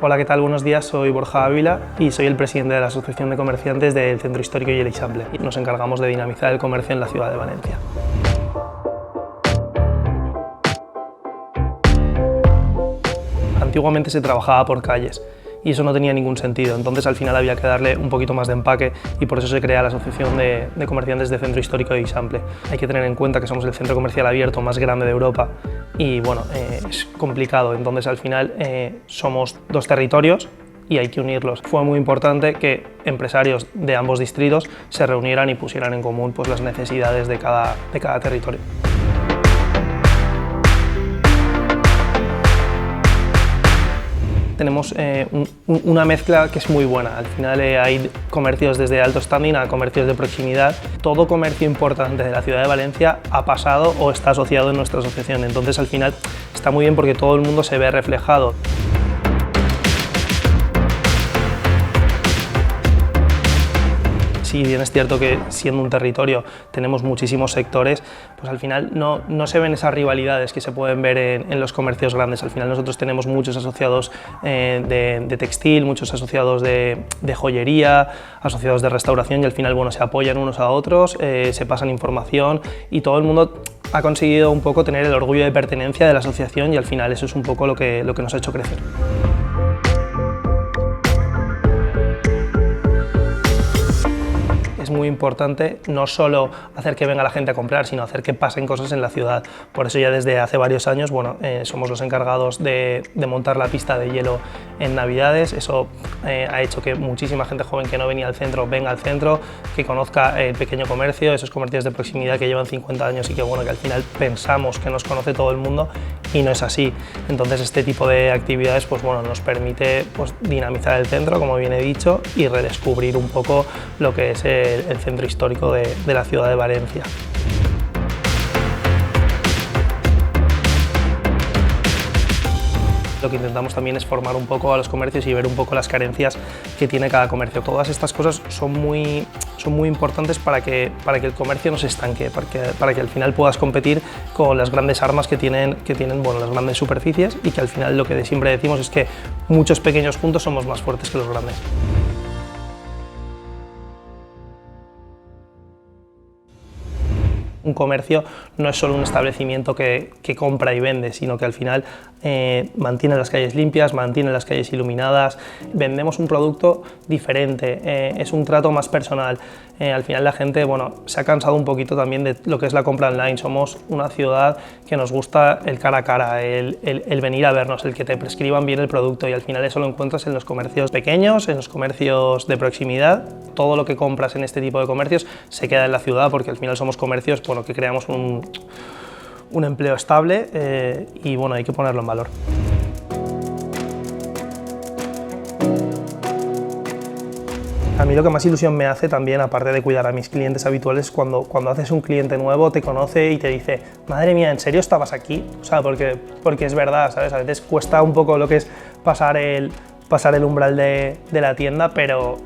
Hola, ¿qué tal? Buenos días, soy Borja Ávila y soy el presidente de la Asociación de Comerciantes del Centro Histórico y el Eixample. Nos encargamos de dinamizar el comercio en la ciudad de Valencia. Antiguamente se trabajaba por calles y eso no tenía ningún sentido, entonces al final había que darle un poquito más de empaque y por eso se crea la Asociación de Comerciantes del Centro Histórico y Eixample. Hay que tener en cuenta que somos el centro comercial abierto más grande de Europa y bueno, es complicado, entonces al final somos dos territorios y hay que unirlos. Fue muy importante que empresarios de ambos distritos se reunieran y pusieran en común pues, las necesidades de cada territorio. Tenemos una mezcla que es muy buena. Al final hay comercios desde alto standing a comercios de proximidad. Todo comercio importante de la ciudad de Valencia ha pasado o está asociado en nuestra asociación. Entonces al final está muy bien porque todo el mundo se ve reflejado. Si bien es cierto que siendo un territorio tenemos muchísimos sectores, pues al final no se ven esas rivalidades que se pueden ver en los comercios grandes. Al final nosotros tenemos muchos asociados de textil, muchos asociados de joyería, asociados de restauración y al final bueno, se apoyan unos a otros, se pasan información y todo el mundo ha conseguido un poco tener el orgullo de pertenencia de la asociación y al final eso es un poco lo que nos ha hecho crecer. Es muy importante no solo hacer que venga la gente a comprar, sino hacer que pasen cosas en la ciudad. Por eso ya desde hace varios años bueno, somos los encargados de montar la pista de hielo en Navidades. Eso ha hecho que muchísima gente joven que no venía al centro venga al centro, que conozca el pequeño comercio, esos comercios de proximidad que llevan 50 años y que, bueno, que al final pensamos que nos conoce todo el mundo y no es así. Entonces este tipo de actividades pues, bueno, nos permite pues, dinamizar el centro, como bien he dicho, y redescubrir un poco lo que es el centro histórico de la ciudad de Valencia. Lo que intentamos también es formar un poco a los comercios y ver un poco las carencias que tiene cada comercio. Todas estas cosas son muy importantes para que el comercio no se estanque, para que al final puedas competir con las grandes armas que tienen bueno, las grandes superficies y que al final lo que siempre decimos es que muchos pequeños juntos somos más fuertes que los grandes. Un comercio no es solo un establecimiento que compra y vende, sino que al final mantiene las calles limpias, mantiene las calles iluminadas, vendemos un producto diferente, es un trato más personal. Al final la gente bueno, se ha cansado un poquito también de lo que es la compra online. Somos una ciudad que nos gusta el cara a cara, el venir a vernos, el que te prescriban bien el producto y al final eso lo encuentras en los comercios pequeños, en los comercios de proximidad. Todo lo que compras en este tipo de comercios se queda en la ciudad porque al final somos comercios bueno, que creamos un empleo estable y bueno, hay que ponerlo en valor. A mí lo que más ilusión me hace también, aparte de cuidar a mis clientes habituales, cuando haces un cliente nuevo, te conoce y te dice madre mía, ¿en serio estabas aquí? O sea, porque es verdad, ¿sabes? A veces cuesta un poco lo que es pasar el umbral de la tienda, pero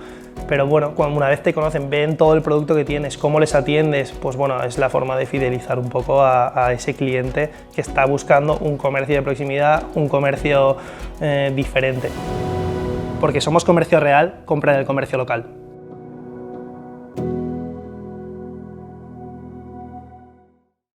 bueno, cuando una vez te conocen, ven todo el producto que tienes, cómo les atiendes, pues bueno, es la forma de fidelizar un poco a ese cliente que está buscando un comercio de proximidad, un comercio diferente. Porque somos comercio real, compra en el comercio local.